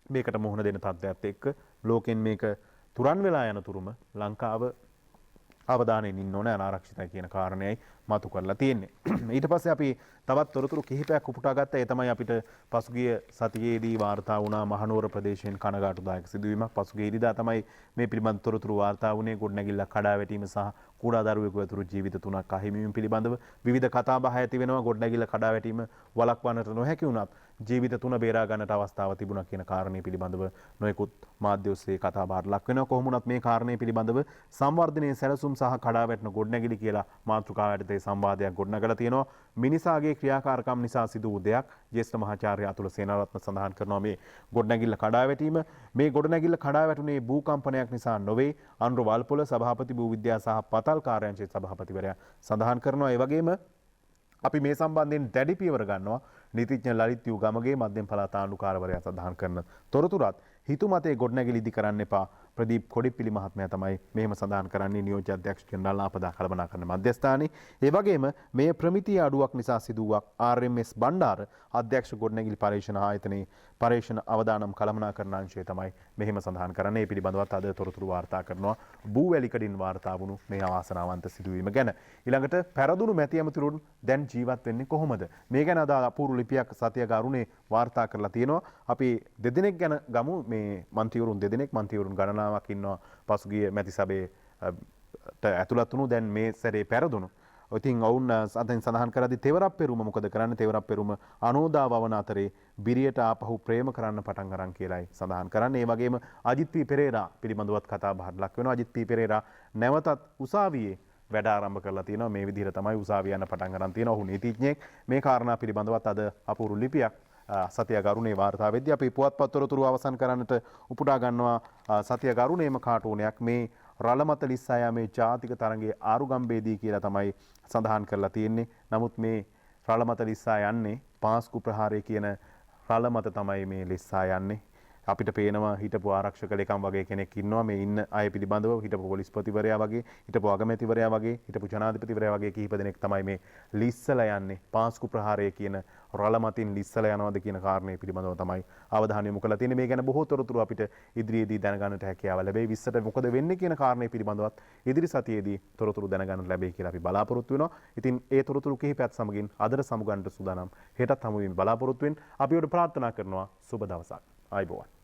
මේකට මුහුණ දෙන තත්ත්වයක් එක්ක ලෝකෙන් මේක තුරන් වෙලා යන තුරුම ලංකාව අවධානයෙන් ඉන්න ඕනේ අනාරක්ෂිතයි කියන කාරණයයි මතු කරලා තියෙන්නේ. ඊට පස්සේ අපි තවත් තොරතුරු කිහිපයක් උපුටා ගත්තා. ඒ තමයි අපිට පසුගිය සතියේදී වාර්තා වුණා මහනුවර ප්‍රදේශයෙන් කනගාටුදායක සිදුවීමක්. පසුගිය ඉරිදා තමයි මේ පිළිබඳ තොරතුරු වාර්තා වුණේ. ගොඩනැගිල්ල කඩා වැටීම සහ කුඩා දරුවෙකු ඇතුළු ජීවිත 3ක් අහිමි වීම පිළිබඳව විවිධ කතා බහ ඇති වෙනවා. ගොඩනැගිල්ල කඩා වැටීම වළක්වන්නට නොහැකි වුණත් ජීවිත 3 බේරා ගන්නට අවස්ථාව තිබුණා කියන කාරණේ පිළිබඳව නොයෙකුත් මාධ්‍ය ඔස්සේ කතා බහට ලක් වෙනවා. කොහොම වුණත් මේ කාරණේ පිළිබඳව සංවර්ධනයේ සැලසුම් සහ කඩා වැටෙන ගොඩනැගිලි කියලා මාතෘකාව යටතේ සංවාදයක් ගොඩනගලා තියෙනවා. මිනිසාගේ ක්‍රියාකාරකම් නිසා සිදු වූ දෙයක් ජ්‍යෙෂ්ඨ මහාචාර්ය අතුල සේනාරත්න සඳහන් කරනවා මේ ගොඩනැගිල්ල කඩා වැටීම. මේ ගොඩනැගිල්ල කඩා වැටුනේ භූකම්පනයක් නිසා නොවේ. අනුර වල්පොල සභාපති භූවිද්‍යා සහ පතල් කාර්යාංශයේ සභාපතිවරයා සඳහන් කරනවා. ඒ වගේම අපි මේ සම්බන්ධයෙන් දැඩි පියවර ගන්නවා. නීතිඥ ලලිත් යූ ගමගේ මධ්‍යම පළාත ආණ්ඩුකාරවරයා සඳහන් කරන තොරතුරත් හිතුමතේ ගොඩනැගිලි ඉදි කරන්න එපා. ප්‍රදීප් කොඩිපිලි මහත්මයා තමයි මෙහෙම සඳහන් කරන්නේ නියෝජ්‍ය අධ්‍යක්ෂ ජෙනරාල් ආපදා කළමනාකරණ මධ්‍යස්ථානයේ. ඒ වගේම මේ ප්‍රමිතිය අඩුවක් නිසා සිදුවක් RMS බණ්ඩාර අධ්‍යක්ෂ ගොඩනැගිලි පරීක්ෂණ ආයතනයේ පරීක්ෂණ අවදානම් කළමනාකරණ අංශය තමයි මෙහෙම සඳහන් කරන්නේ. මේ පිළිබඳවත් අද තොරතුරු වාර්තා කරනවා බූවැලිකඩින් වාර්තා වුණු මේ අවාසනාවන්ත සිදුවීම ගැන. ඊළඟට පැරදුණු මැති ඇමතිවරුන් දැන් ජීවත් වෙන්නේ කොහොමද? මේ ගැන අද අපූර්ව ලිපියක් සතියක අරුණේ වාර්තා කරලා තියෙනවා. අපි දෙදෙනෙක් ගැන ගමු. මේ මන්ත්‍රීවරුන් දෙදෙනෙක් මන්ත්‍රීවරුන් ගණනාවක් ඉන්නවා පසුගිය මැති සභාවට ඇතුළත් වුණු දැන් මේ සැරේ පැරදුණු. ඉතින් ඔවුන් අදින් සඳහන් කරද්දී තෙවරක් පෙරුම මොකද කරන්නේ? තෙවරක් පෙරුම අනෝදා වවන අතරේ බිරියට ආපහු ප්‍රේම කරන්න පටන් ගන්න කියලායි සඳහන් කරන්නේ. ඒ වගේම අජිත් පී පෙරේරා පිළිබඳවත් කතා බහට ලක් වෙනවා. අජිත් පී පෙරේරා නැවතත් උසාවියේ වැඩ ආරම්භ කරලා තියෙනවා. මේ විදිහට තමයි උසාවිය යන පටන් ගන්න තියෙනවා. ඔහු නීතිඥයෙක්. මේ කාරණා පිළිබඳවත් අද අපූර්ව ලිපියක් සතිය ගරුණේ වාර්තා වෙද්දී අපි පුවත්පත් තොරතුරු අවසන් කරන්නට උපුටා ගන්නවා සතිය ගරුණේම කාටුනයක්. මේ රළමත ලිස්සා යාමේ ජාතික තරඟයේ ආරුගම්බේදී කියලා තමයි සඳහන් කරලා තියෙන්නේ. නමුත් මේ රළමත ලිස්සා යන්නේ පාස්කු ප්‍රහාරය කියන රළමත තමයි මේ ලිස්සා යන්නේ. අපිට පේනවා හිටපු ආරක්ෂක ලේකම් වගේ කෙනෙක් ඉන්නවා මේ ඉන්න අය පිළිබඳව. හිටපු පොලිස්පතිවරයා වගේ, හිටපු අගමැතිවරයා වගේ, හිටපු ජනාධිපතිවරයා වගේ කිහිප දෙනෙක් තමයි මේ ලිස්සලා යන්නේ. පාස්කු ප්‍රහාරය කියන රළමතින් ලිස්සලා යනවාද කියන කාරණේ පිළිබඳව තමයි අවධානය යොමු කරලා තියෙන්නේ. මේ ගැන බොහෝ තොරතුරු අපිට ඉදිරියේදී දැනගන්නට හැකියාව ලැබෙයි. 20ට මොකද වෙන්නේ කියන කාරණේ පිළිබඳවත් ඉදිරි සතියේදී තොරතුරු දැනගන්න ලැබෙයි කියලා අපි බලාපොරොත්තු වෙනවා. ඉතින් ඒ තොරතුරු කිහිපයත් සමගින් අදට සමුගන්නට සූදානම්. හෙටත් හමු වෙමින් බලාපොරොත්තු වෙන්න අපි ඔබට ප්‍රාර්ථනා කරනවා සුබ දවසක්. ආයුබෝවන්.